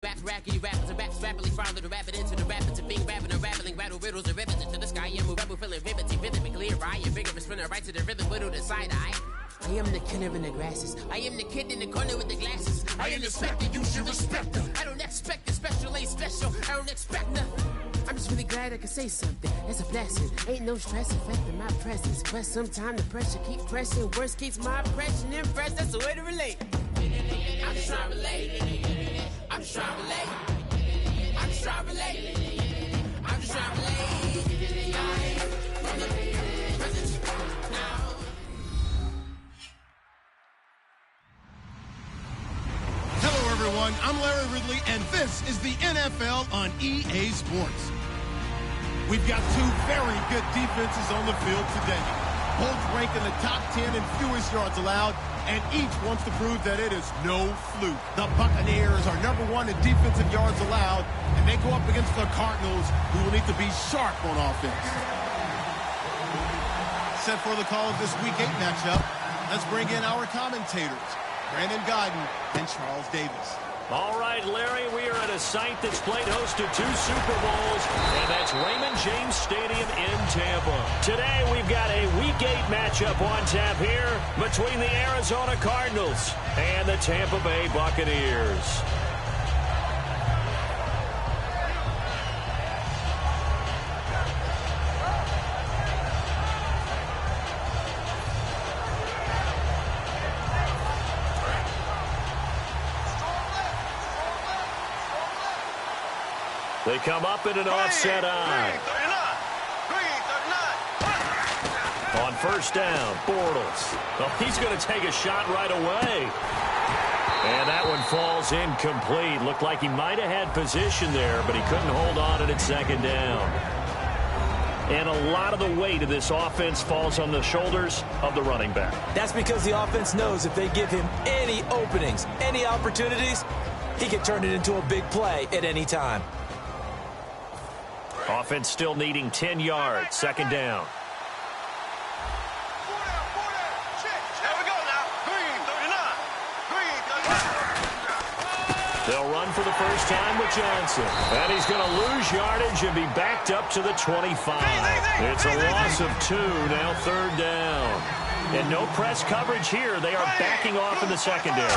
Raps, rackety rappers, and raps rapidly follow the rapid into the rapids and being rapping and rattling, rattle riddles and rivets into the sky. I'm a rebel feeling vividly clear. I am vigorous, spinner right to the rhythm, widow the side eye. I am the killer in the grasses. I am the kid in the corner with the glasses. I am the specter, you should respect them. I don't expect the special, ain't special. I don't expect nothing. I'm just really glad I can say something. It's a blessing. Ain't no stress affecting my presence. But sometimes the pressure keep pressing. Worst keeps my impression impressed. That's the way to relate. I'm just trying to relate. I'm just trying to relate. I'm just trying to relate. I'm just trying to relate. From the present now. Hello, everyone. I'm Larry Ridley, and this is the NFL on EA Sports. We've got two very good defenses on the field today. Both rank in the top 10 in fewest yards allowed, and each wants to prove that it is no fluke. The Buccaneers are number one in defensive yards allowed, and they go up against the Cardinals, who will need to be sharp on offense. Set for the call of this Week 8 matchup, let's bring in our commentators, Brandon Godden and Charles Davis. All right, Larry, we are at a site that's played host to 2 Super Bowls, and that's Raymond James Stadium in Tampa. Today, we've got a Week 8 matchup on tap here between the Arizona Cardinals and the Tampa Bay Buccaneers. They come up in an offset eye. On first down, Bortles. Oh, he's going to take a shot right away. And that one falls incomplete. Looked like he might have had position there, but he couldn't hold on at second down. And a lot of the weight of this offense falls on the shoulders of the running back. That's because the offense knows if they give him any openings, any opportunities, he can turn it into a big play at any time. Offense still needing 10 yards. Second down. They'll run for the first time with Johnson. And he's going to lose yardage and be backed up to the 25. It's a loss of 2, now third down. And no press coverage here. They are backing off in the secondary.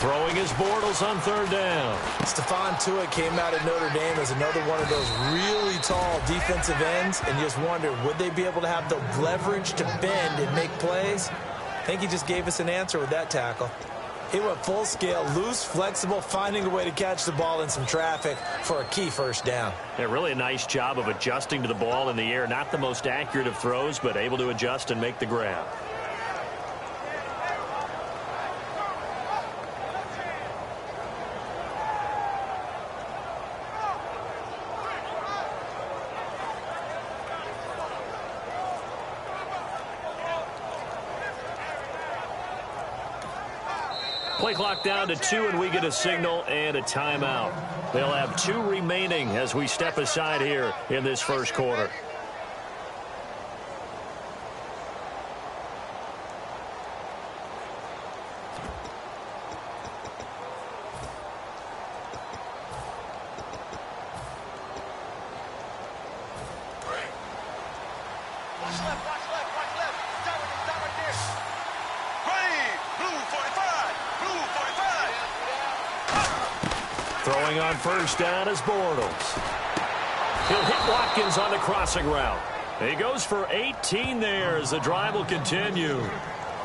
Throwing his Bortles on third down. Stephon Tuitt came out of Notre Dame as another one of those really tall defensive ends, and you just wonder, would they be able to have the leverage to bend and make plays? I think he just gave us an answer with that tackle. He went full scale, loose, flexible, finding a way to catch the ball in some traffic for a key first down. Yeah, really a nice job of adjusting to the ball in the air. Not the most accurate of throws, but able to adjust and make the grab. Play clock down to 2, and we get a signal and a timeout. They'll have 2 remaining as we step aside here in this first quarter. Throwing on first down is Bortles. He'll hit Watkins on the crossing route. He goes for 18 there as the drive will continue.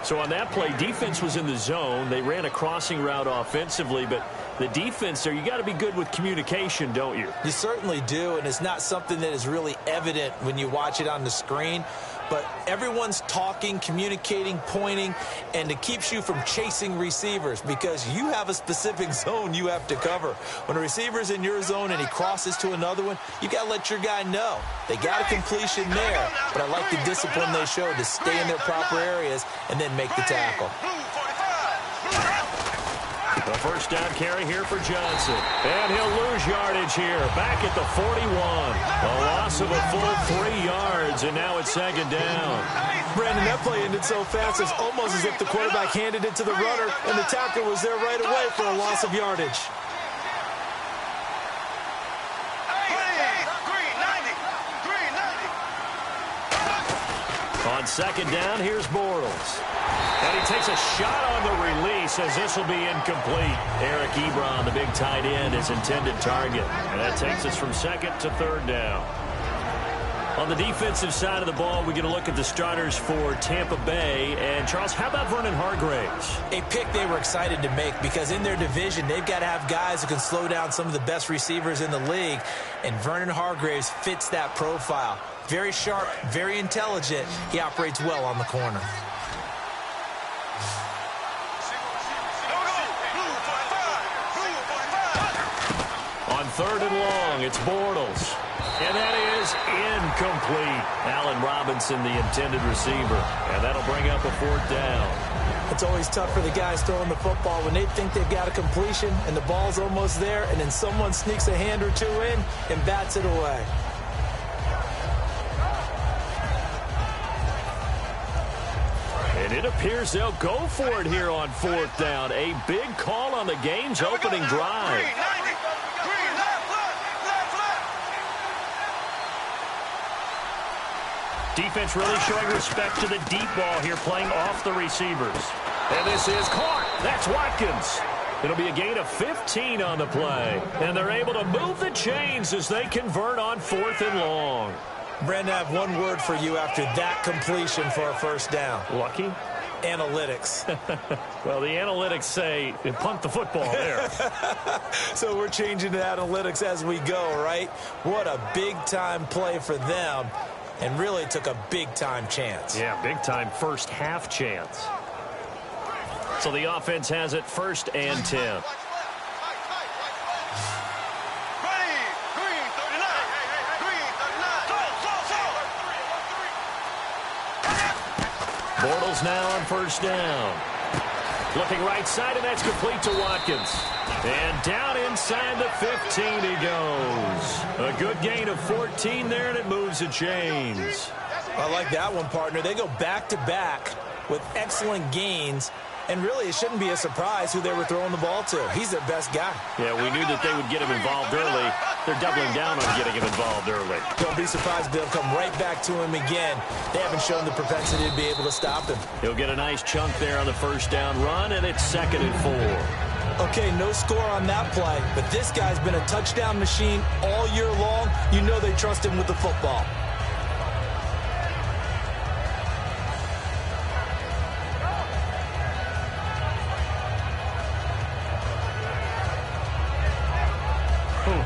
So on that play, defense was in the zone. They ran a crossing route offensively, but the defense there, you got to be good with communication, don't you? You certainly do, and it's not something that is really evident when you watch it on the screen. But everyone's talking, communicating, pointing, and it keeps you from chasing receivers because you have a specific zone you have to cover. When a receiver's in your zone and he crosses to another one, you got to let your guy know. They got a completion there, but I like the discipline they showed to stay in their proper areas and then make the tackle. The first down carry here for Johnson. And he'll lose yardage here. Back at the 41. A loss of a full 3 yards, and now it's second down. Brandon, that play ended so fast, it's almost as if the quarterback handed it to the runner, and the tackle was there right away for a loss of yardage. On second down, here's Bortles. And he takes a shot on the release as this will be incomplete. Eric Ebron, the big tight end, his intended target. And that takes us from second to third down. On the defensive side of the ball, we're going to look at the starters for Tampa Bay. And, Charles, how about Vernon Hargreaves? A pick they were excited to make because in their division, they've got to have guys who can slow down some of the best receivers in the league. And Vernon Hargreaves fits that profile. Very sharp, very intelligent. He operates well on the corner. On third and long, it's Bortles. And that is incomplete. Allen Robinson, the intended receiver. And that'll bring up a fourth down. It's always tough for the guys throwing the football when they think they've got a completion and the ball's almost there, and then someone sneaks a hand or two in and bats it away. And it appears they'll go for it here on fourth down. A big call on the game's opening drive. Defense really showing respect to the deep ball here, playing off the receivers. And this is caught. That's Watkins. It'll be a gain of 15 on the play. And they're able to move the chains as they convert on fourth and long. Brandon, I have one word for you after that completion for a first down. Lucky? Analytics. Well, the analytics say punt the football there. So we're changing to analytics as we go, right? What a big-time play for them. And really took a big-time chance. Yeah, big-time first half chance. So the offense has it first and 10. Bortles now on first down. Looking right side, and that's complete to Watkins. And down inside the 15 he goes. A good gain of 14 there, and it moves the chains. I like that one, partner. They go back-to-back with excellent gains. And really, it shouldn't be a surprise who they were throwing the ball to. He's their best guy. Yeah, we knew that they would get him involved early. They're doubling down on getting him involved early. Don't be surprised they'll come right back to him again. They haven't shown the propensity to be able to stop him. He'll get a nice chunk there on the first down run, and it's second and 4. Okay, no score on that play, but this guy's been a touchdown machine all year long. You know they trust him with the football.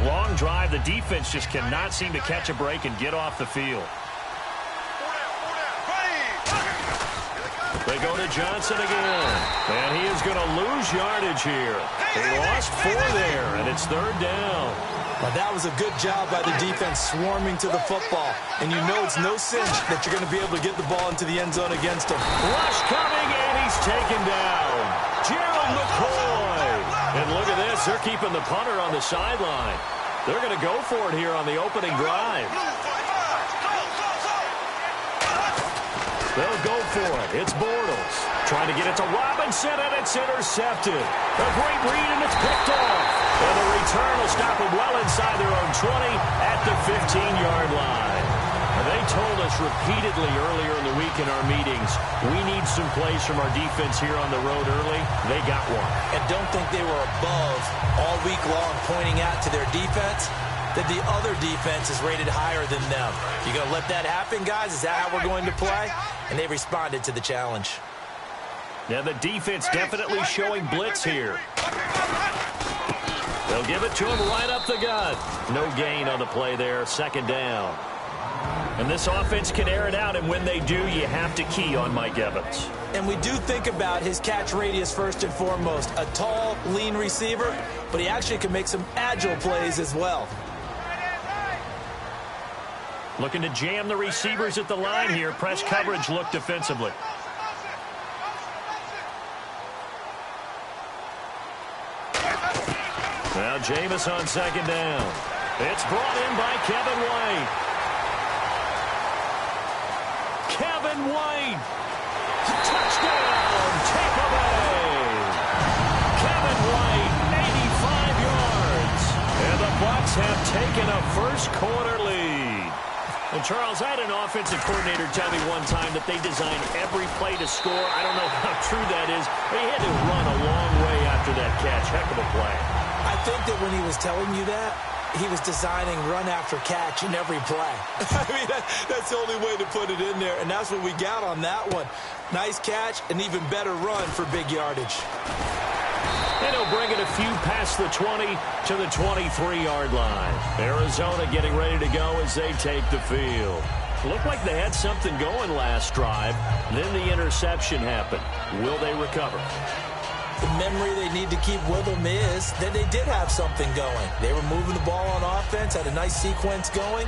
Long drive. The defense just cannot seem to catch a break and get off the field. They go to Johnson again. And he is going to lose yardage here. He lost 4 there, and it's third down. Well, that was a good job by the defense swarming to the football. And you know it's no cinch that you're going to be able to get the ball into the end zone against him. Rush coming, and he's taken down. Gerald McCoy. And look at this. They're keeping the punter on the sideline. They're going to go for it here on the opening drive. They'll go for it. It's Bortles. Trying to get it to Robinson, and it's intercepted. A great read, and it's picked off. And the return will stop them well inside their own 20 at the 15-yard line. And they told us repeatedly earlier in the week in our meetings, we need some plays from our defense here on the road early. They got one. And don't think they were above all week long pointing out to their defense that the other defense is rated higher than them. You going to let that happen, guys? Is that how we're going to play? And they responded to the challenge. Yeah, the defense definitely showing blitz here. They'll give it to him right up the gut. No gain on the play there, second down. And this offense can air it out, and when they do, you have to key on Mike Evans. And we do think about his catch radius first and foremost. A tall, lean receiver, but he actually can make some agile plays as well. Looking to jam the receivers at the line here. Press coverage look defensively. Now Jameis on second down. It's brought in by Kevin White. Kevin White. Touchdown, Tampa Bay. Kevin White, 85 yards. And the Bucs have taken a first quarter lead. And, Charles, I had an offensive coordinator tell me one time that they design every play to score. I don't know how true that is. They had to run a long way after that catch. Heck of a play. I think that when he was telling you that, he was designing run after catch in every play. I mean, that's the only way to put it in there, and that's what we got on that one. Nice catch, an even better run for big yardage. And he'll bring it a few past the 20 to the 23-yard line. Arizona getting ready to go as they take the field. Looked like they had something going last drive. Then the interception happened. Will they recover? The memory they need to keep with them is that they did have something going. They were moving the ball on offense, had a nice sequence going.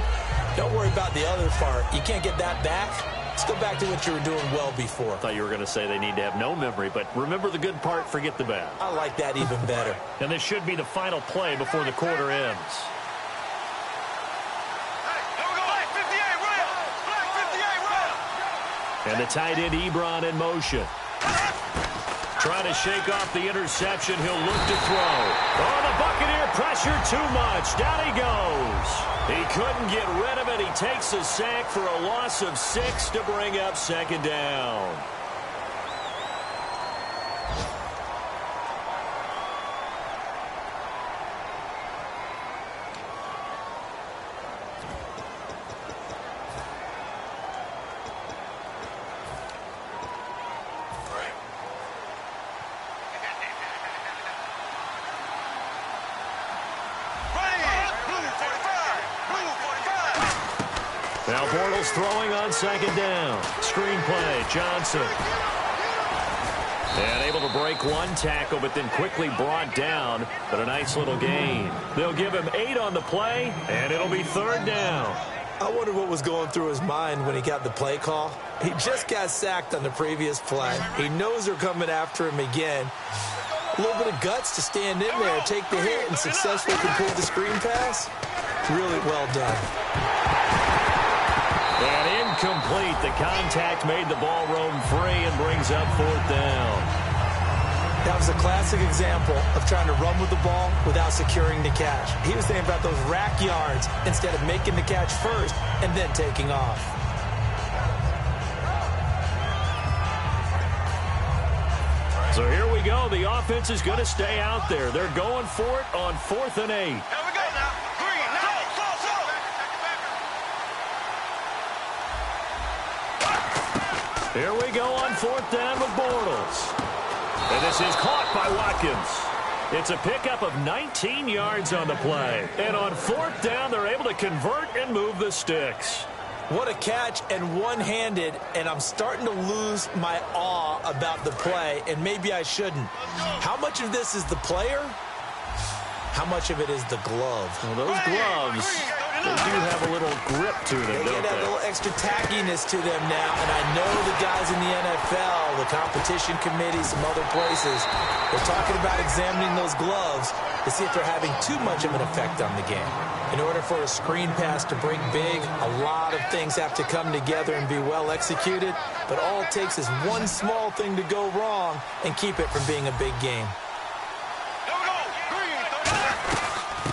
Don't worry about the other part. You can't get that back. Let's go back to what you were doing well before. I thought you were going to say they need to have no memory, but remember the good part, forget the bad. I like that even better. And this should be the final play before the quarter ends. And the tight end Ebron in motion. Trying to shake off the interception. He'll look to throw. Oh, the Buccaneer pressure too much. Down he goes. He couldn't get rid of it. He takes a sack for a loss of 6 to bring up second down. Now Bortles throwing on second down. Screen play, Johnson. And able to break one tackle, but then quickly brought down. But a nice little gain. They'll give him 8 on the play, and it'll be third down. I wonder what was going through his mind when he got the play call. He just got sacked on the previous play. He knows they're coming after him again. A little bit of guts to stand in there, take the hit, and successfully complete the screen pass. Really well done. And incomplete. The contact made the ball roam free and brings up fourth down. That was a classic example of trying to run with the ball without securing the catch. He was thinking about those rack yards instead of making the catch first and then taking off. So here we go. The offense is going to stay out there. They're going for it on 4th and 8. Here we go on 4th down with Bortles. And this is caught by Watkins. It's a pickup of 19 yards on the play. And on 4th down, they're able to convert and move the sticks. What a catch, and one-handed, and I'm starting to lose my awe about the play, and maybe I shouldn't. How much of this is the player? How much of it is the glove? Well, those gloves, they do have a little grip to them, They don't get that little extra tackiness to them now, and I know the guys in the NFL, the competition committee, some other places, they're talking about examining those gloves to see if they're having too much of an effect on the game. In order for a screen pass to break big, a lot of things have to come together and be well executed, but all it takes is one small thing to go wrong and keep it from being a big game.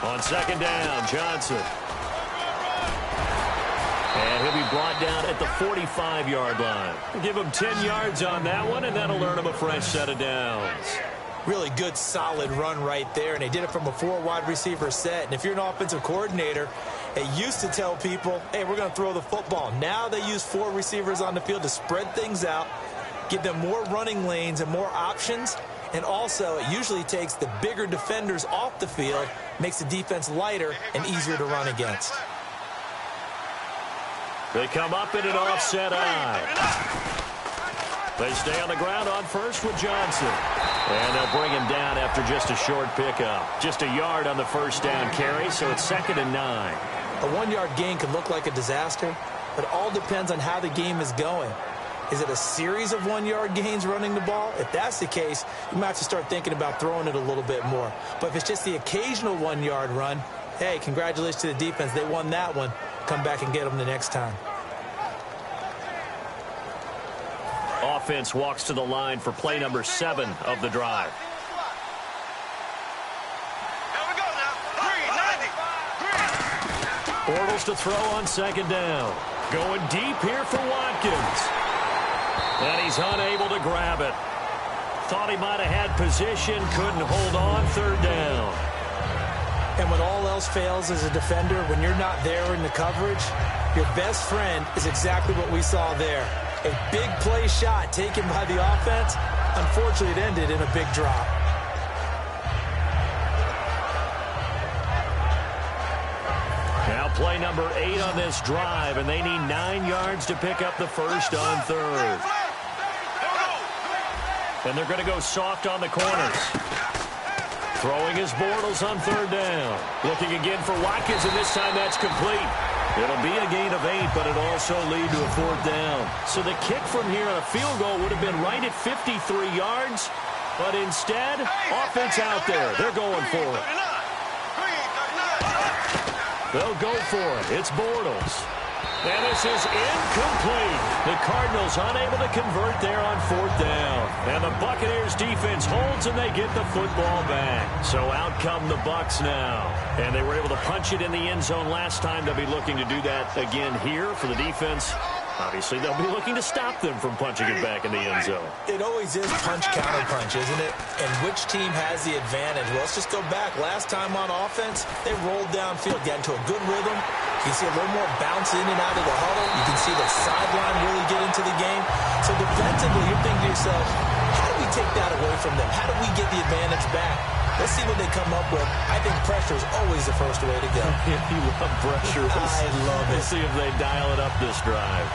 On second down, Johnson. And he'll be brought down at the 45-yard line. Give him 10 yards on that one, and that'll earn him a fresh set of downs. Really good, solid run right there, and they did it from a 4-wide receiver set. And if you're an offensive coordinator, they used to tell people, hey, we're going to throw the football. Now they use 4 receivers on the field to spread things out, give them more running lanes and more options. And also, it usually takes the bigger defenders off the field, makes the defense lighter and easier to run against. They come up in an offset eye. They stay on the ground on first with Johnson. And they'll bring him down after just a short pickup. Just a yard on the first down carry, so it's 2nd and 9. A 1-yard gain can look like a disaster, but it all depends on how the game is going. Is it a series of 1-yard gains running the ball? If that's the case, you might have to start thinking about throwing it a little bit more. But if it's just the occasional 1-yard run, hey, congratulations to the defense. They won that one. Come back and get them the next time. Offense walks to the line for play number 7 of the drive. Bortles to throw on second down. Going deep here for Watkins. And he's unable to grab it. Thought he might have had position, couldn't hold on, third down. And when all else fails as a defender, when you're not there in the coverage, your best friend is exactly what we saw there. A big play shot taken by the offense. Unfortunately, it ended in a big drop. Now play number 8 on this drive, and they need 9 yards to pick up the first on third. And they're going to go soft on the corners. Throwing his Bortles on third down. Looking again for Watkins, and this time that's complete. It'll be a gain of 8, but it'll also lead to a fourth down. So the kick from here on a field goal would have been right at 53 yards, but instead, offense out there. They're going for it. They'll go for it. It's Bortles. And this is incomplete. The Cardinals unable to convert there on fourth down. And the Buccaneers defense holds and they get the football back. So out come the Bucs now. And they were able to punch it in the end zone last time. They'll be looking to do that again here for the defense. Obviously, they'll be looking to stop them from punching it back in the end zone. It always is punch-counter-punch, isn't it? And which team has the advantage? Well, let's just go back. Last time on offense, they rolled downfield, got into a good rhythm. You can see a little more bounce in and out of the huddle. You can see the sideline really get into the game. So defensively, you're thinking to yourself, how do we take that away from them? How do we get the advantage back? Let's see what they come up with. I think pressure is always the first way to go. You love pressure. I love it. Let's see if they dial it up this drive.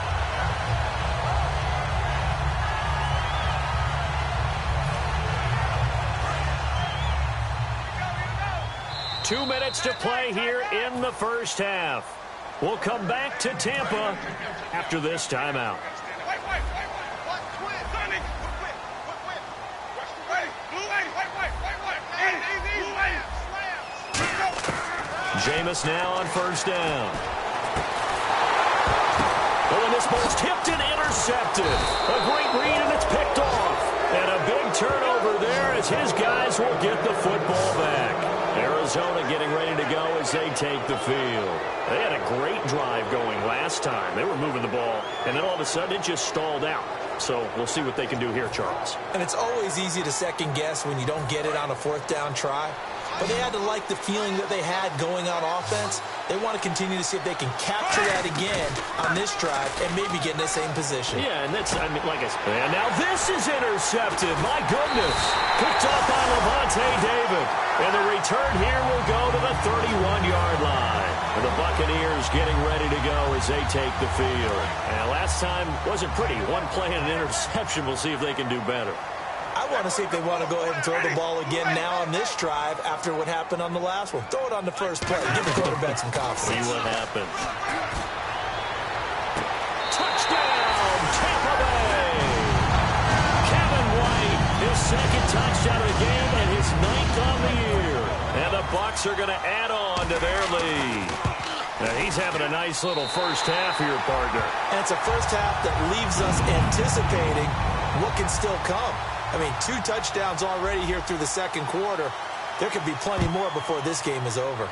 Two minutes to play here in the first half. We'll come back to Tampa after this timeout. Jameis now on first down. Oh, and this ball's tipped and intercepted. A great read, and it's picked off. And a big turnover there as his guys will get the football back. Arizona getting ready to go as they take the field. They had a great drive going last time. They were moving the ball, and then all of a sudden it just stalled out. So we'll see what they can do here, Charles. And it's always easy to second guess when you don't get it on a fourth down try. But they had to like the feeling that they had going on offense. They want to continue to see if they can capture that again on this drive and maybe get in the same position. Yeah, and that's, I mean, like I said, and now this is intercepted. My goodness. Picked off by Levante David. And the return here will go to the 31-yard line. And the Buccaneers getting ready to go as they take the field. And last time wasn't pretty. One play and an interception. We'll see if they can do better. I want to see if they want to go ahead and throw the ball again now on this drive after what happened on the last one. Throw it on the first play. Give the quarterback some confidence. See what happens. Touchdown, Tampa Bay. Kevin White, his second touchdown of the game and his 9th on the year. And the Bucs are going to add on to their lead. Now he's having a nice little first half here, partner. And it's a first half that leaves us anticipating what can still come. I mean, 2 touchdowns already here through the second quarter. There could be plenty more before this game is over.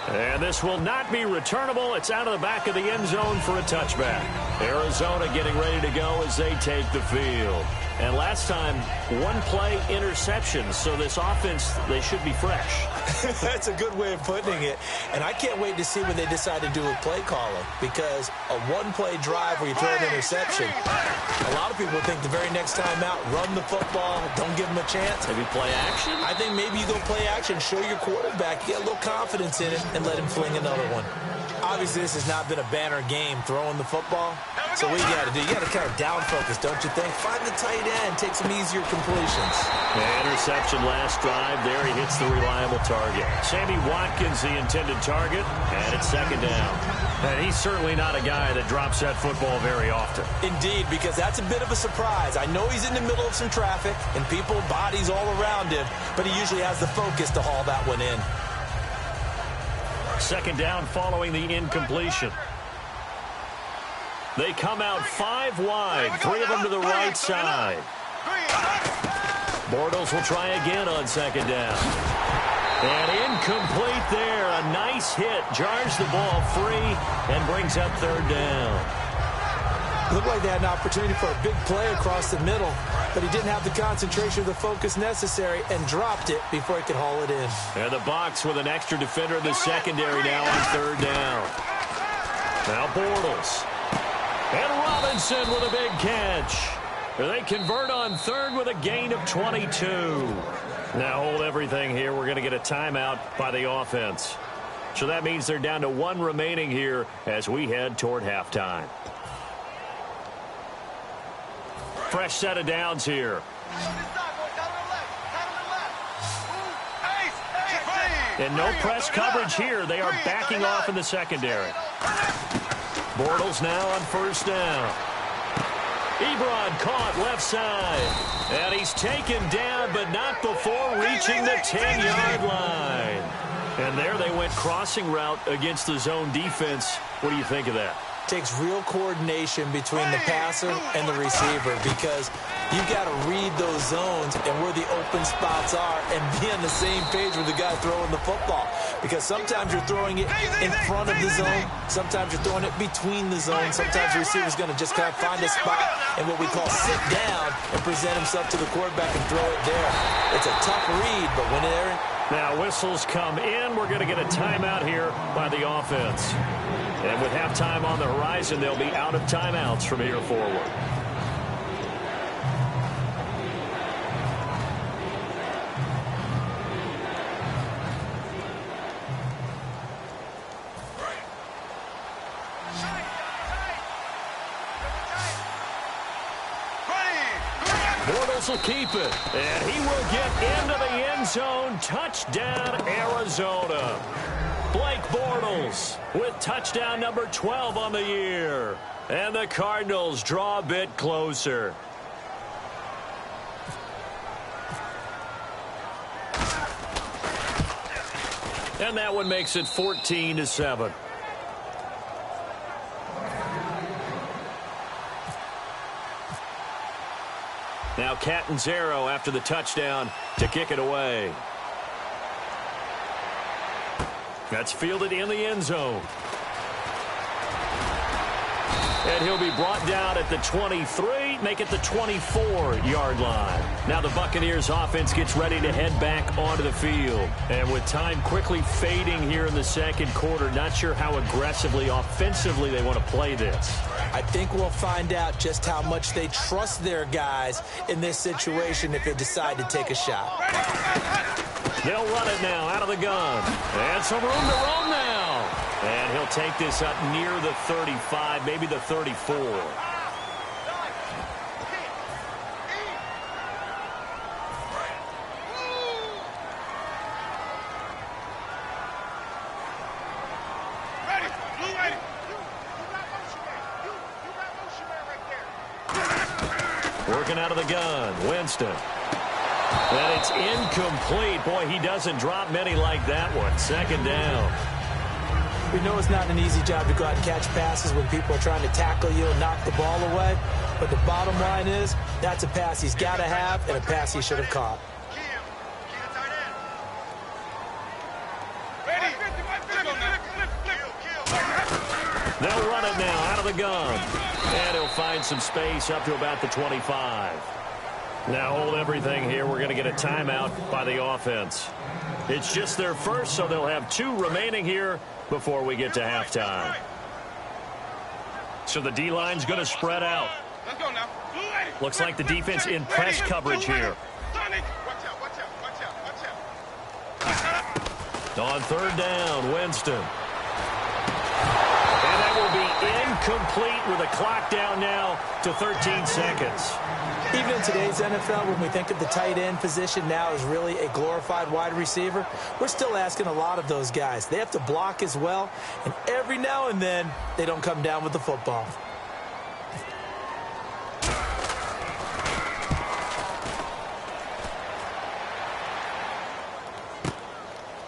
And this will not be returnable. It's out of the back of the end zone for a touchback. Arizona getting ready to go as they take the field. And last time, 1-play interception. So this offense, they should be fresh. That's a good way of putting it. And I can't wait to see what they decide to do with play calling. Because a 1-play drive where you throw an interception, a lot of people think the very next time out, run the football, don't give them a chance. Maybe play action? I think maybe you go play action, show your quarterback, get a little confidence in it, and let him fling another one. Obviously, this has not been a banner game throwing the football. So what you got to do, you got to kind of down focus, don't you think? Find the tight end, take some easier completions. Interception last drive. There he hits the reliable target. Sammy Watkins, the intended target, and it's second down. And he's certainly not a guy that drops that football very often. Indeed, because that's a bit of a surprise. I know he's in the middle of some traffic and people, bodies all around him, but he usually has the focus to haul that one in. Second down following the incompletion. They come out 5 wide, 3 of them to the right side. Bortles will try again on second down. And incomplete there. A nice hit. Jars the ball free and brings up third down. Looked like they had an opportunity for a big play across the middle, but he didn't have the concentration or the focus necessary and dropped it before he could haul it in. And the Bucs with an extra defender in the secondary now on third down. Now Bortles. And Robinson with a big catch. They convert on third with a gain of 22. Now hold everything here. We're going to get a timeout by the offense. So that means they're down to one remaining here as we head toward halftime. Fresh set of downs here. And no press coverage here. They are backing off in the secondary. Bortles now on first down. Ebron caught left side. And he's taken down, but not before reaching the 10-yard line. And there they went crossing route against the zone defense. What do you think of that? Takes real coordination between the passer and the receiver because you've got to read those zones and where the open spots are and be on the same page with the guy throwing the football. Because sometimes you're throwing it in front of the zone. Sometimes you're throwing it between the zones. Sometimes the receiver's going to just kind of find a spot and what we call sit down and present himself to the quarterback and throw it there. It's a tough read, but when they're... Now whistles come in. We're going to get a timeout here by the offense. And with halftime on the horizon, they'll be out of timeouts from here forward. Bortles will keep it, and he will get into the end zone. Touchdown, Arizona. Blake Bortles with touchdown number 12 on the year. And the Cardinals draw a bit closer. And that one makes it 14-7. Now Catanzaro after the touchdown to kick it away. That's fielded in the end zone. And he'll be brought down at the 23, make it the 24-yard line. Now the Buccaneers offense gets ready to head back onto the field. And with time quickly fading here in the second quarter, not sure how aggressively, offensively they want to play this. I think we'll find out just how much they trust their guys in this situation if they decide to take a shot. They'll run it now out of the gun. And some room to roam now. And he'll take this up near the 35, maybe the 34. Working out of the gun, Winston. And it's incomplete. Boy, he doesn't drop many like that one. Second down. We know it's not an easy job to go out and catch passes when people are trying to tackle you and knock the ball away. But the bottom line is, that's a pass he's got to have and a pass he should have caught. They'll run it now out of the gun. And he'll find some space up to about the 25. Now hold everything here. We're going to get a timeout by the offense. It's just their first, so they'll have two remaining here before we get to halftime. So the D-line's going to spread out. Looks like the defense in press coverage here. On third down, Winston. And that will be incomplete with a clock down now to 13 seconds. Even in today's NFL, when we think of the tight end position now as really a glorified wide receiver, we're still asking a lot of those guys. They have to block as well, and every now and then, they don't come down with the football.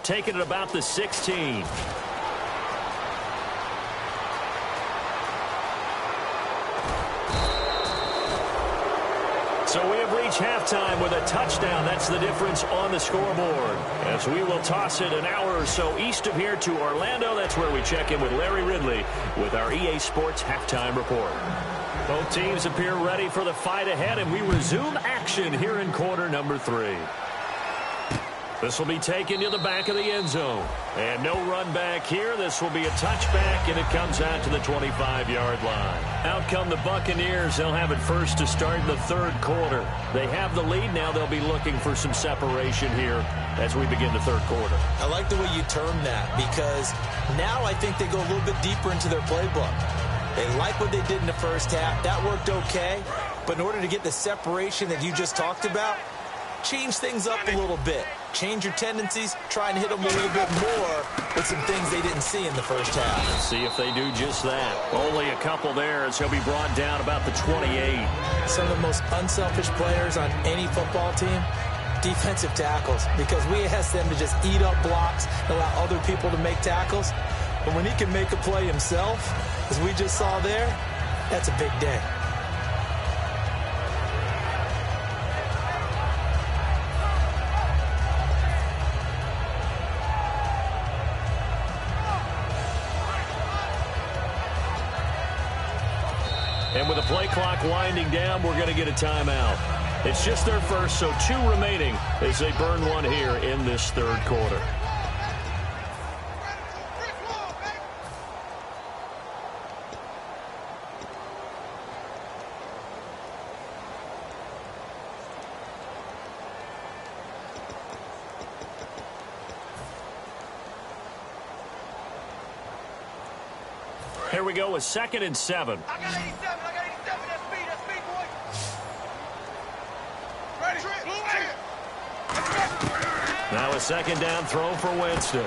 Taking it about the 16. So we have reached reach halftime with a touchdown. That's the difference on the scoreboard. As we will toss it an hour or so east of here to Orlando. That's where we check in with Larry Ridley with our EA Sports halftime report. Both teams appear ready for the fight ahead, and we resume action here in quarter number 3. This will be taken to the back of the end zone. And no run back here. This will be a touchback, and it comes out to the 25-yard line. Out come the Buccaneers. They'll have it first to start in the third quarter. They have the lead. Now they'll be looking for some separation here as we begin the third quarter. I like the way you term that, because now I think they go a little bit deeper into their playbook. They like what they did in the first half. That worked okay. But in order to get the separation that you just talked about, change things up a little bit. Change your tendencies. Try and hit them a little bit more with some things they didn't see in the first half. Let's see if they do just that. Only a couple there as he'll be brought down about the 28. Some of the most unselfish players on any football team, defensive tackles, because we ask them to just eat up blocks and allow other people to make tackles. But when he can make a play himself, as we just saw there, that's a big day. And with the play clock winding down, we're going to get a timeout. It's just their first, so 2 remaining as they burn one here in this third quarter. Here we go with 2nd and 7. I got 87. That's speed, boy. Ready? Now a 2nd down throw for Winston.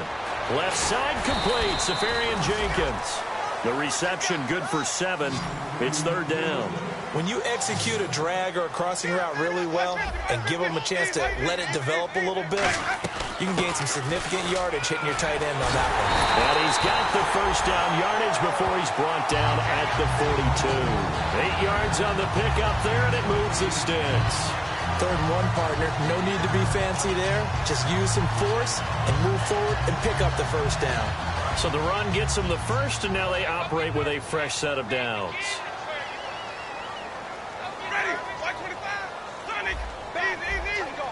Left side complete. Safarian Jenkins. The reception good for 7. It's 3rd down. When you execute a drag or a crossing route really well and give them a chance to let it develop a little bit, you can gain some significant yardage hitting your tight end on that one. And he's got the first down yardage before he's brought down at the 42. 8 yards on the pickup there, and it moves the sticks. 3rd and 1, partner. No need to be fancy there. Just use some force and move forward and pick up the first down. So the run gets them the first, and now they operate with a fresh set of downs. Ready? 125. Sonic. Easy. Go.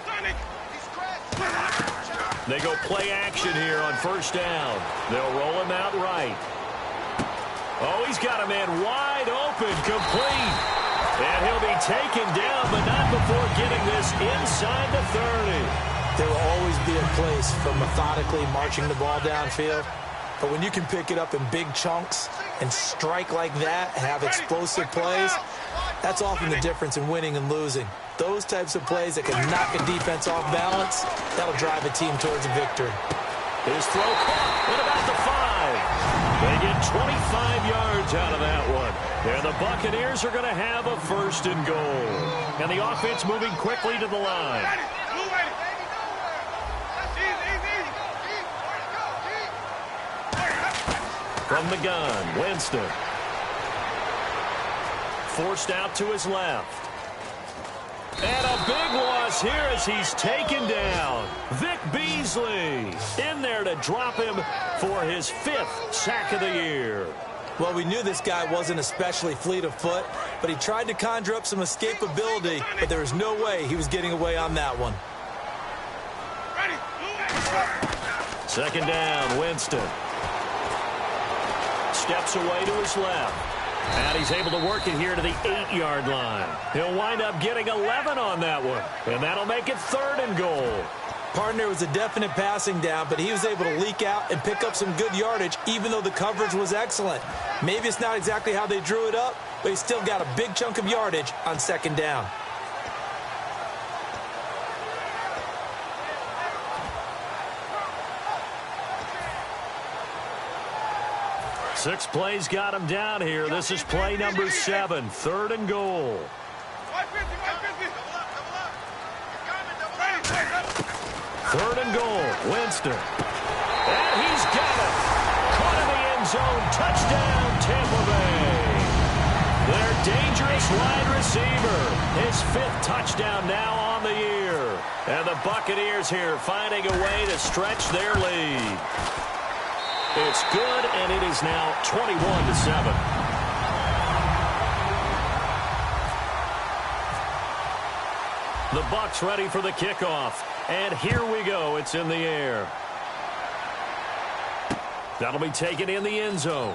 Sonic. He's crashed. They go play action here on first down. They'll roll him out right. Oh, he's got a man wide open, complete. And he'll be taken down, but not before getting this inside the 30. There will always be a place for methodically marching the ball downfield. But when you can pick it up in big chunks and strike like that and have explosive plays, that's often the difference in winning and losing. Those types of plays that can knock a defense off balance, that'll drive a team towards a victory. His throw caught at about the 5. They get 25 yards out of that one. And the Buccaneers are going to have a 1st and goal. And the offense moving quickly to the line. From the gun, Winston. Forced out to his left. And a big loss here as he's taken down. Vic Beasley in there to drop him for his 5th sack of the year. Well, we knew this guy wasn't especially fleet of foot, but he tried to conjure up some escapability, but there was no way he was getting away on that one. 2nd down, Winston. Steps away to his left. And he's able to work it here to the 8-yard line. He'll wind up getting 11 on that one. And that'll make it 3rd and goal. Partner was a definite passing down, but he was able to leak out and pick up some good yardage, even though the coverage was excellent. Maybe it's not exactly how they drew it up, but he still got a big chunk of yardage on 2nd down. Six plays got him down here. This is play number 7, 3rd and goal. 3rd and goal, Winston. And he's got it. Caught in the end zone. Touchdown, Tampa Bay. Their dangerous wide receiver. His 5th touchdown now on the year. And the Buccaneers here finding a way to stretch their lead. It's good, and it is now 21-7. The Bucs ready for the kickoff. And here we go. It's in the air. That'll be taken in the end zone.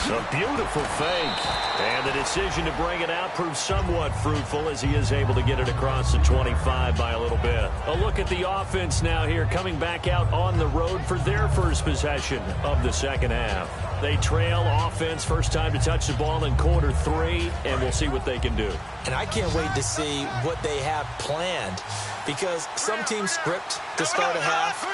A beautiful fake. And the decision to bring it out proves somewhat fruitful as he is able to get it across the 25 by a little bit. A look at the offense now here, coming back out on the road for their first possession of the second half. They trail offense, first time to touch the ball in quarter 3, and we'll see what they can do. And I can't wait to see what they have planned, because some teams script to start a half.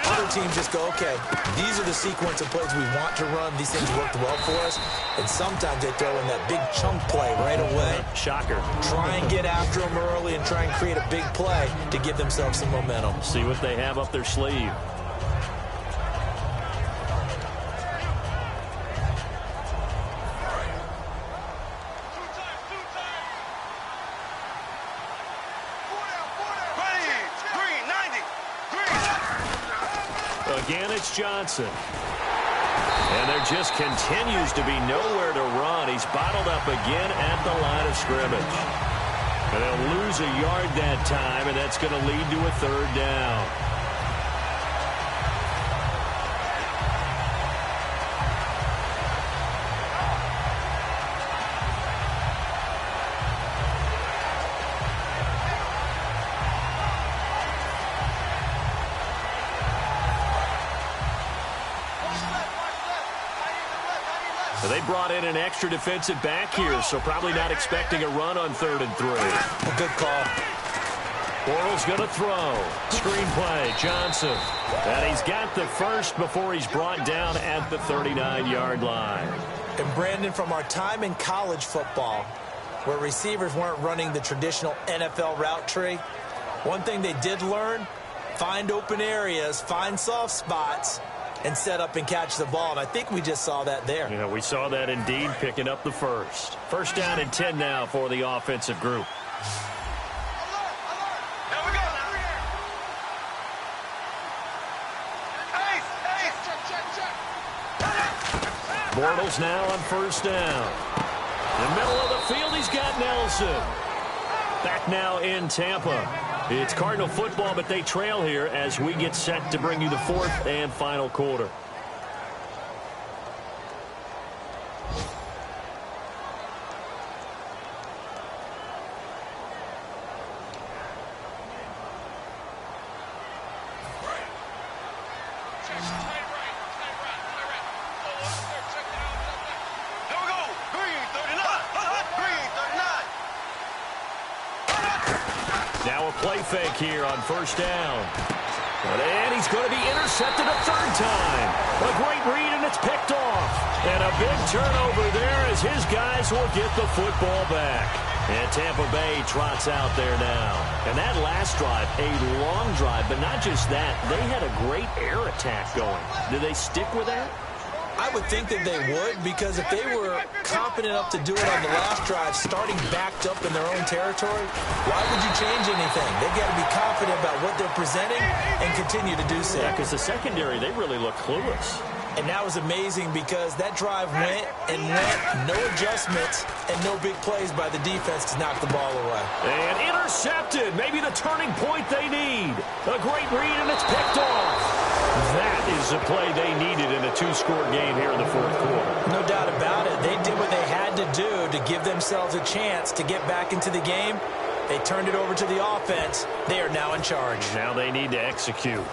Other teams just go, okay, these are the sequence of plays we want to run. These things worked well for us. And sometimes they throw in that big chunk play right away. Shocker. Try and get after them early and try and create a big play to give themselves some momentum. See what they have up their sleeve. Again, it's Johnson. And there just continues to be nowhere to run. He's bottled up again at the line of scrimmage. And they'll lose a yard that time, and that's going to lead to a 3rd down. They brought in an extra defensive back here, so probably not expecting a run on 3rd and 3. A good call. Bortles going to throw. Screenplay, Johnson. And he's got the first before he's brought down at the 39-yard line. And Brandon, from our time in college football, where receivers weren't running the traditional NFL route tree, one thing they did learn, find open areas, find soft spots, and set up and catch the ball. And I think we just saw that there. Yeah, we saw that indeed, picking up the first. First down and 10 now for the offensive group. Here we go. Bortles now on first down. In the middle of the field, he's got Nelson. Back now in Tampa. It's Cardinal football, but they trail here as we get set to bring you the 4th and final quarter. Play fake here on first down. And he's going to be intercepted a 3rd time. A great read, and it's picked off. And a big turnover there as his guys will get the football back. And Tampa Bay trots out there now. And that last drive, a long drive, but not just that. They had a great air attack going. Do they stick with that? I would think that they would, because if they were confident enough to do it on the last drive, starting backed up in their own territory, why would you change anything? They've got to be confident about what they're presenting and continue to do so. Yeah, because the secondary, they really look clueless. And that was amazing because that drive went and went, no adjustments and no big plays by the defense to knock the ball away. And intercepted, maybe the turning point they need. A great read, and it's picked off. That is the play they needed in a 2-score game here in the 4th quarter. No doubt about it. They did what they had to do to give themselves a chance to get back into the game. They turned it over to the offense. They are now in charge. Now they need to execute.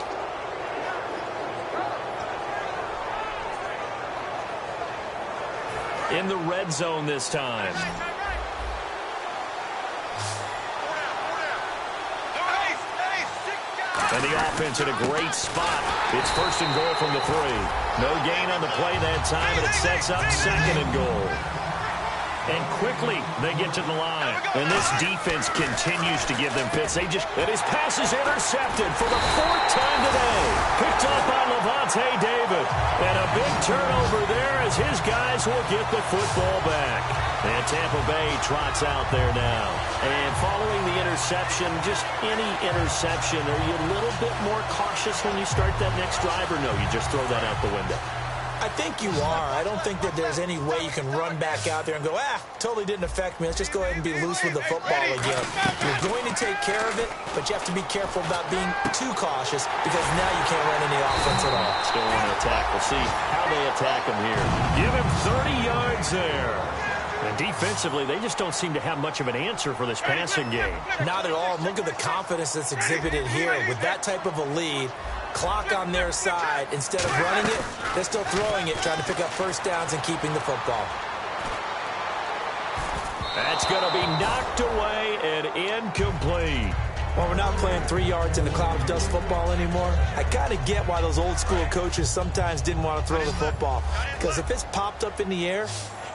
In the red zone this time. And the offense in a great spot. It's 1st and goal from the 3. No gain on the play that time, and it sets up 2nd and goal. and quickly they get to the line. And this defense continues to give them fits. And his pass is intercepted for the 4th time today. Picked up by Levante David. And a big turnover there as his guys will get the football back. And Tampa Bay trots out there now. And following the interception, just any interception, are you a little bit more cautious when you start that next drive, or no, you just throw that out the window? I think you are. I don't think that there's any way you can run back out there and go, totally didn't affect me. Let's just go ahead and be loose with the football again. You're going to take care of it, but you have to be careful about being too cautious because now you can't run any offense at all. Still want to attack. We'll see how they attack him here. Give him 30 yards there. And defensively, they just don't seem to have much of an answer for this passing game. Not at all. Look at the confidence that's exhibited here. With that type of a lead, clock on their side, instead of running it, they're still throwing it, trying to pick up first downs and keeping the football. That's going to be knocked away and incomplete. Well, we're not playing 3 yards in the cloud of dust football anymore. I kind of get why those old school coaches sometimes didn't want to throw the football. Because if it's popped up in the air,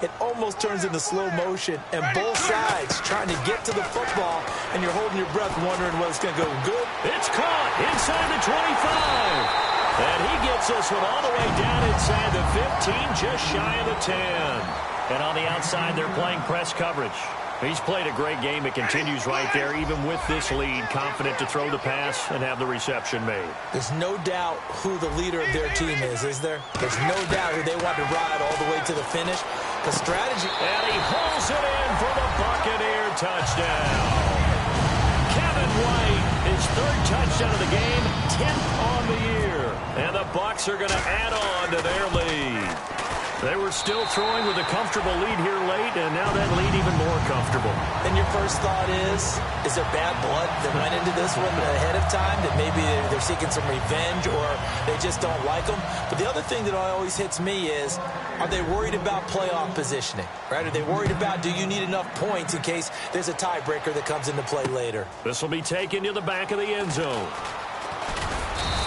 it almost turns into slow motion, and both sides trying to get to the football, and you're holding your breath wondering whether it's going to go good. It's caught inside the 25. And he gets this one all the way down inside the 15, just shy of the 10. And on the outside, they're playing press coverage. He's played a great game. It continues right there, even with this lead, confident to throw the pass and have the reception made. There's no doubt who the leader of their team is there? There's no doubt who they want to ride all the way to the finish. The strategy. And he pulls it in for the Buccaneer touchdown. Kevin White, his 3rd touchdown of the game, 10th on the year. And the Bucs are going to add on to their lead. They were still throwing with a comfortable lead here late, and now that lead even more comfortable. And your first thought is there bad blood that went into this one ahead of time, that maybe they're seeking some revenge or they just don't like them? But the other thing that always hits me is, are they worried about playoff positioning? Right? Are they worried about, do you need enough points in case there's a tiebreaker that comes into play later? This will be taken to the back of the end zone.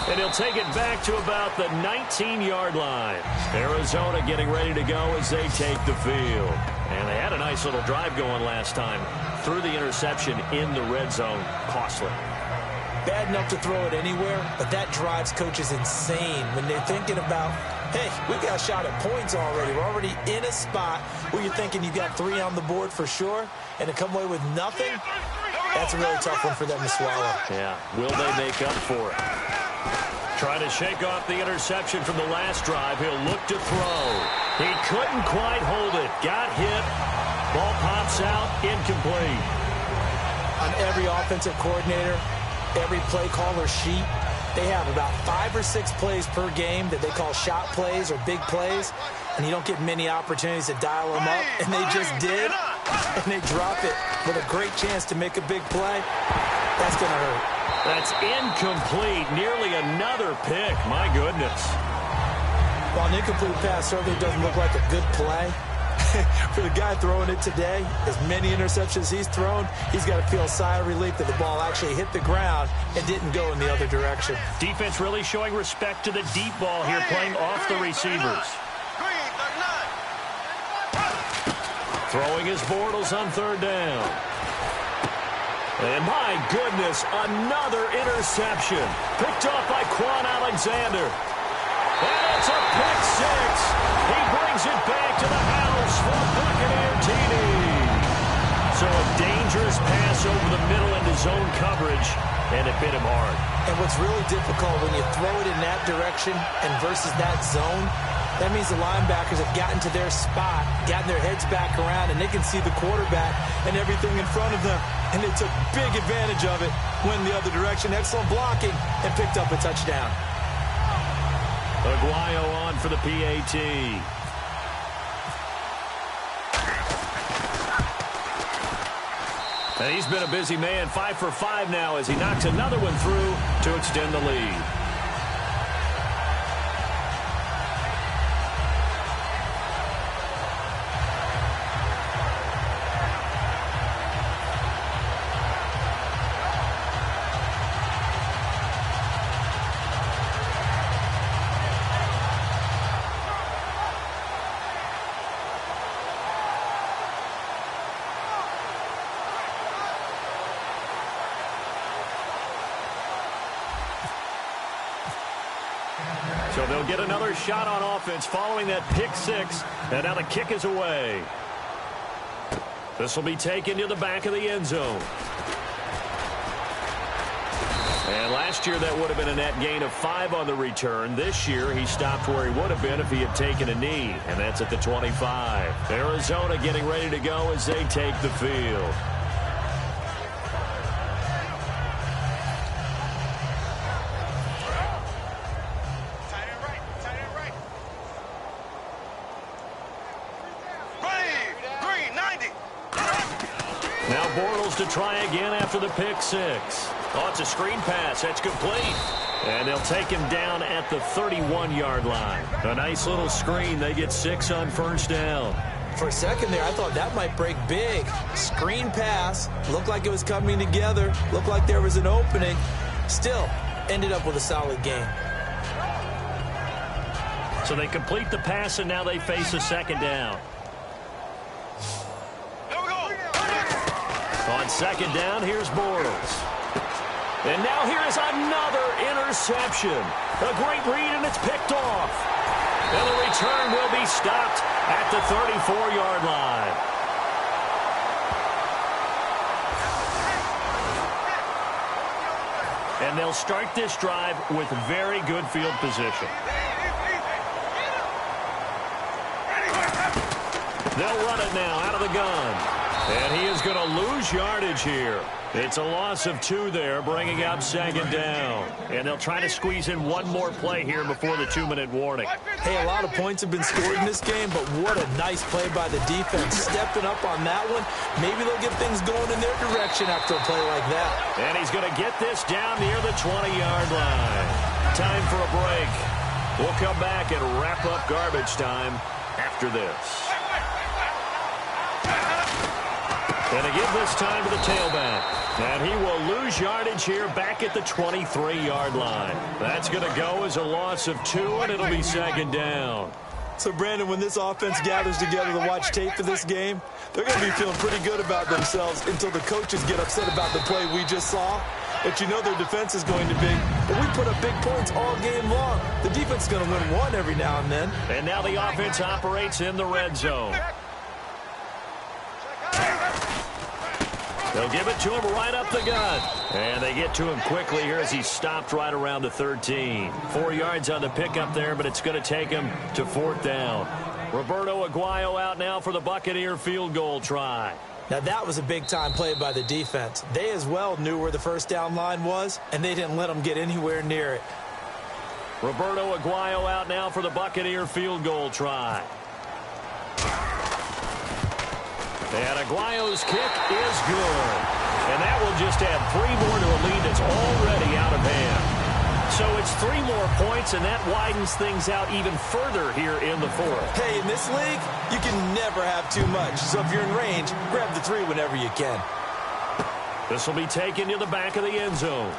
And he'll take it back to about the 19-yard line. Arizona getting ready to go as they take the field. And they had a nice little drive going last time. Threw the interception in the red zone. Costly. Bad enough to throw it anywhere, but that drives coaches insane when they're thinking about, hey, we've got a shot at points already. We're already in a spot where you're thinking you've got 3 on the board for sure, and to come away with nothing, that's a really tough one for them to swallow. Yeah, will they make up for it? Try to shake off the interception from the last drive. He'll look to throw. He couldn't quite hold it. Got hit. Ball pops out. Incomplete. On every offensive coordinator, every play caller sheet, they have about 5 or 6 plays per game that they call shot plays or big plays, and you don't get many opportunities to dial them up, and they just did, and they drop it with a great chance to make a big play. That's going to hurt. That's incomplete. Nearly another pick. My goodness. While an incomplete pass certainly doesn't look like a good play, for the guy throwing it today, as many interceptions he's thrown, he's got to feel a sigh of relief that the ball actually hit the ground and didn't go in the other direction. Defense really showing respect to the deep ball here, playing off the receivers. Throwing his Bortles on 3rd down. And my goodness, another interception. Picked off by Quan Alexander. And it's a pick 6. He brings it back to the house for Buccaneer TD. So a dangerous pass over the middle into zone coverage, and it bit him hard. And what's really difficult when you throw it in that direction and versus that zone, that means the linebackers have gotten to their spot, gotten their heads back around, and they can see the quarterback and everything in front of them. And they took big advantage of it, went the other direction, excellent blocking, and picked up a touchdown. Aguayo on for the PAT. And he's been a busy man, 5 for 5 now as he knocks another one through to extend the lead. So they'll get another shot on offense following that pick six. And now the kick is away. This will be taken to the back of the end zone. And last year that would have been a net gain of 5 on the return. This year he stopped where he would have been if he had taken a knee. And that's at the 25. Arizona getting ready to go as they take the field. Now Bortles to try again after the pick six. Oh, it's a screen pass. That's complete. And they'll take him down at the 31-yard line. A nice little screen. They get 6 on first down. For a second there, I thought that might break big. Screen pass. Looked like it was coming together. Looked like there was an opening. Still, ended up with a solid game. So they complete the pass, and now they face a second down. On second down, here's Bortles. And now here's another interception. A great read, and it's picked off. And the return will be stopped at the 34-yard line. And they'll start this drive with very good field position. They'll run it now out of the gun. And he is going to lose yardage here. It's a loss of 2 there, bringing up second down. And they'll try to squeeze in one more play here before the 2-minute warning. Hey, a lot of points have been scored in this game, but what a nice play by the defense. Stepping up on that one. Maybe they'll get things going in their direction after a play like that. And he's going to get this down near the 20-yard line. Time for a break. We'll come back and wrap up garbage time after this. And to give this time to the tailback. And he will lose yardage here back at the 23-yard line. That's going to go as a loss of 2, and it'll be second down. So, Brandon, when this offense gathers together to watch tape for this game, they're going to be feeling pretty good about themselves until the coaches get upset about the play we just saw. But you know their defense is going to be. But we put up big points all game long. The defense is going to win one every now and then. And now the offense operates in the red zone. They'll give it to him right up the gut. And they get to him quickly here as he stopped right around the 13. 4 yards on the pickup there, but it's going to take him to 4th down. Roberto Aguayo out now for the Buccaneer field goal try. Now that was a big-time play by the defense. They as well knew where the first down line was, and they didn't let them get anywhere near it. Roberto Aguayo out now for the Buccaneer field goal try. And Aguayo's kick is good. And that will just add 3 more to a lead that's already out of hand. So it's 3 more points, and that widens things out even further here in the 4th. Hey, in this league, you can never have too much. So if you're in range, grab the 3 whenever you can. This will be taken to the back of the end zone.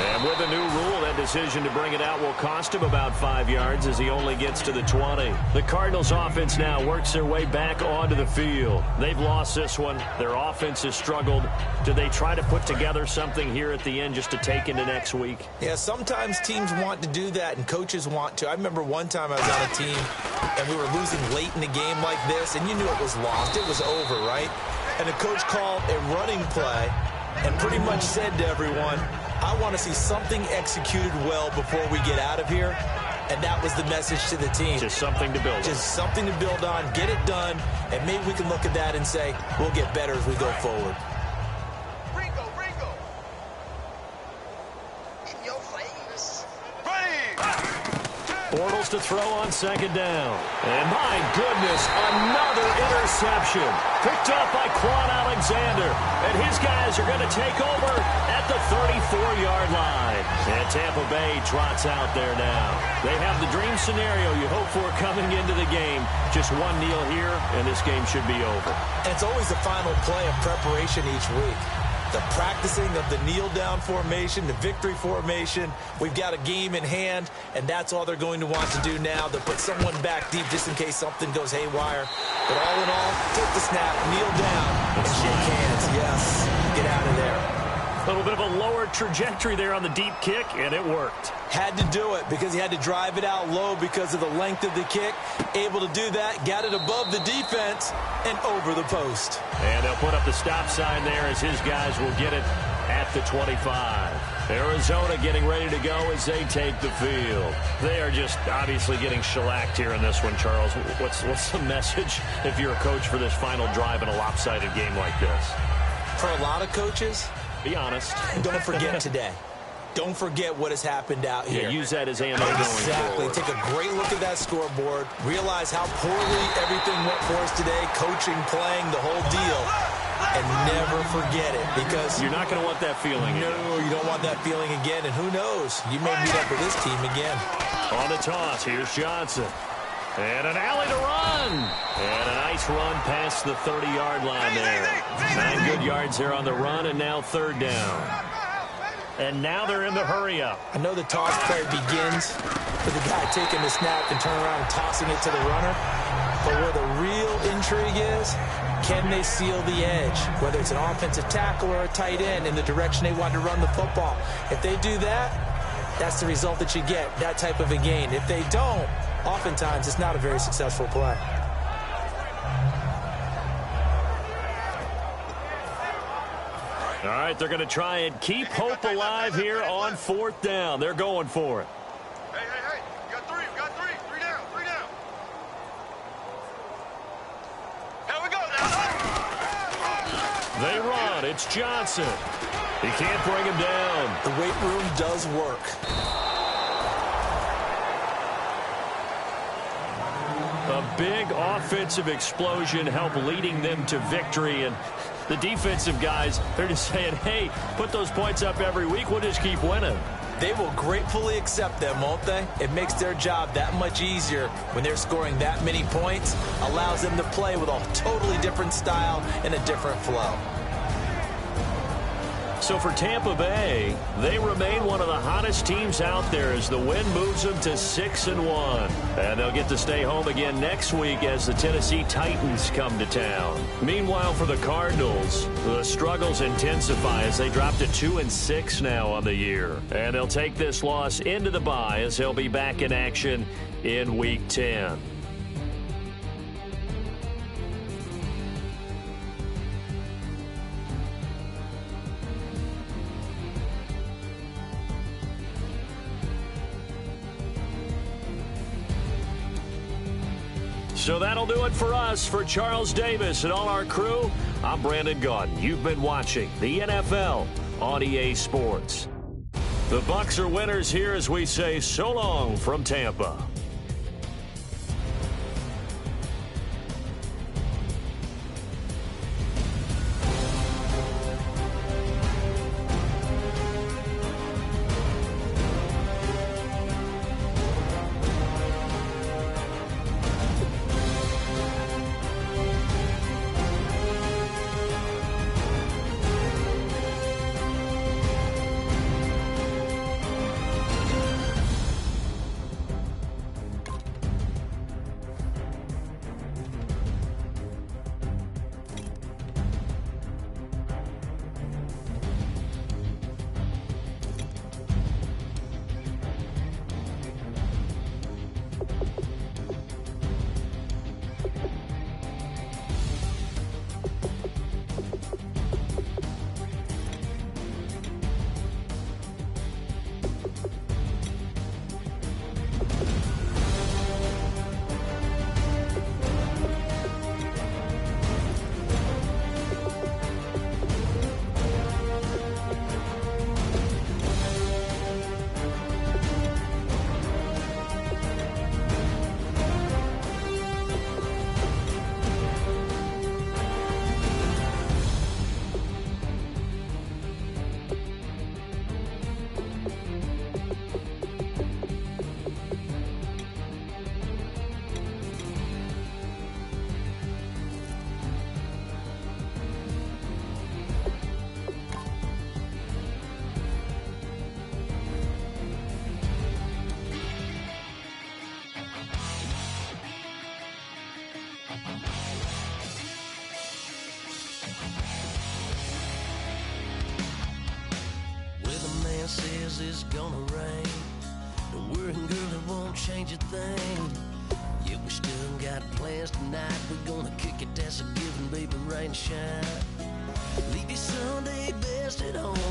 And with the new rule, that decision to bring it out will cost him about 5 yards as he only gets to the 20. The Cardinals offense now works their way back onto the field. They've lost this one. Their offense has struggled. Do they try to put together something here at the end just to take into next week? Yeah, sometimes teams want to do that and coaches want to. I remember one time I was on a team and we were losing late in the game like this, and you knew it was lost. It was over, right? And the coach called a running play and pretty much said to everyone, I want to see something executed well before we get out of here. And that was the message to the team. Just something to build on. Just something to build on, get it done, and maybe we can look at that and say, we'll get better as we go forward. Ringo. In your face. Bortles to throw on second down. And my goodness, another interception. Picked up by Quan Alexander. And his guys are going to take over at the 34-yard line. And Tampa Bay trots out there now. They have the dream scenario you hope for coming into the game. Just one kneel here, and this game should be over. And it's always the final play of preparation each week. The practicing of the kneel-down formation, the victory formation. We've got a game in hand, and that's all they're going to want to do now. They'll put someone back deep just in case something goes haywire. But all in all, take the snap, kneel down, and shake hands. Yes, get out of there. A little bit of a lower trajectory there on the deep kick, and it worked. Had to do it because he had to drive it out low because of the length of the kick. Able to do that, got it above the defense and over the post. And they'll put up the stop sign there as his guys will get it at the 25. Arizona getting ready to go as they take the field. They are just obviously getting shellacked here in this one, Charles. What's the message if you're a coach for this final drive in a lopsided game like this? For a lot of coaches, be honest. Don't forget today. Don't forget what has happened out here. Yeah, use that as ammo going Exactly. forward. Take a great look at that scoreboard. Realize how poorly everything went for us today. Coaching, playing, the whole deal. And never forget it because you're not going to want that feeling again. No, you don't want that feeling again. And who knows? You may meet up with this team again. On the toss, here's Johnson. And an alley to run. And a nice run past the 30-yard line there. 9 good yards there on the run, and now third down. And now they're in the hurry-up. I know the toss play begins with the guy taking the snap and turning around and tossing it to the runner. But where the real intrigue is, can they seal the edge? Whether it's an offensive tackle or a tight end in the direction they want to run the football. If they do that, that's the result that you get, that type of a gain. If they don't, oftentimes it's not a very successful play. All right, they're going to try and keep hope alive here on fourth down. They're going for it. Hey. You got three. Three down. Here we go now. They run. It's Johnson. He can't bring him down. The weight room does work. A big offensive explosion helped leading them to victory, and the defensive guys, they're just saying, hey, put those points up every week. We'll just keep winning. They will gratefully accept them, won't they? It makes their job that much easier when they're scoring that many points. Allows them to play with a totally different style and a different flow. So for Tampa Bay, they remain one of the hottest teams out there as the win moves them to 6-1. And they'll get to stay home again next week as the Tennessee Titans come to town. Meanwhile, for the Cardinals, the struggles intensify as they drop to 2-6 now on the year. And they'll take this loss into the bye as they'll be back in action in Week 10. So that'll do it for us. For Charles Davis and all our crew, I'm Brandon Gaudin. You've been watching the NFL on EA Sports. The Bucs are winners here as we say so long from Tampa. Says it's gonna rain, Don't worry, girl, it won't change a thing. Yeah, we still got plans tonight. We're gonna kick it, that's a given, baby, rain and shine. Leave your Sunday best at home.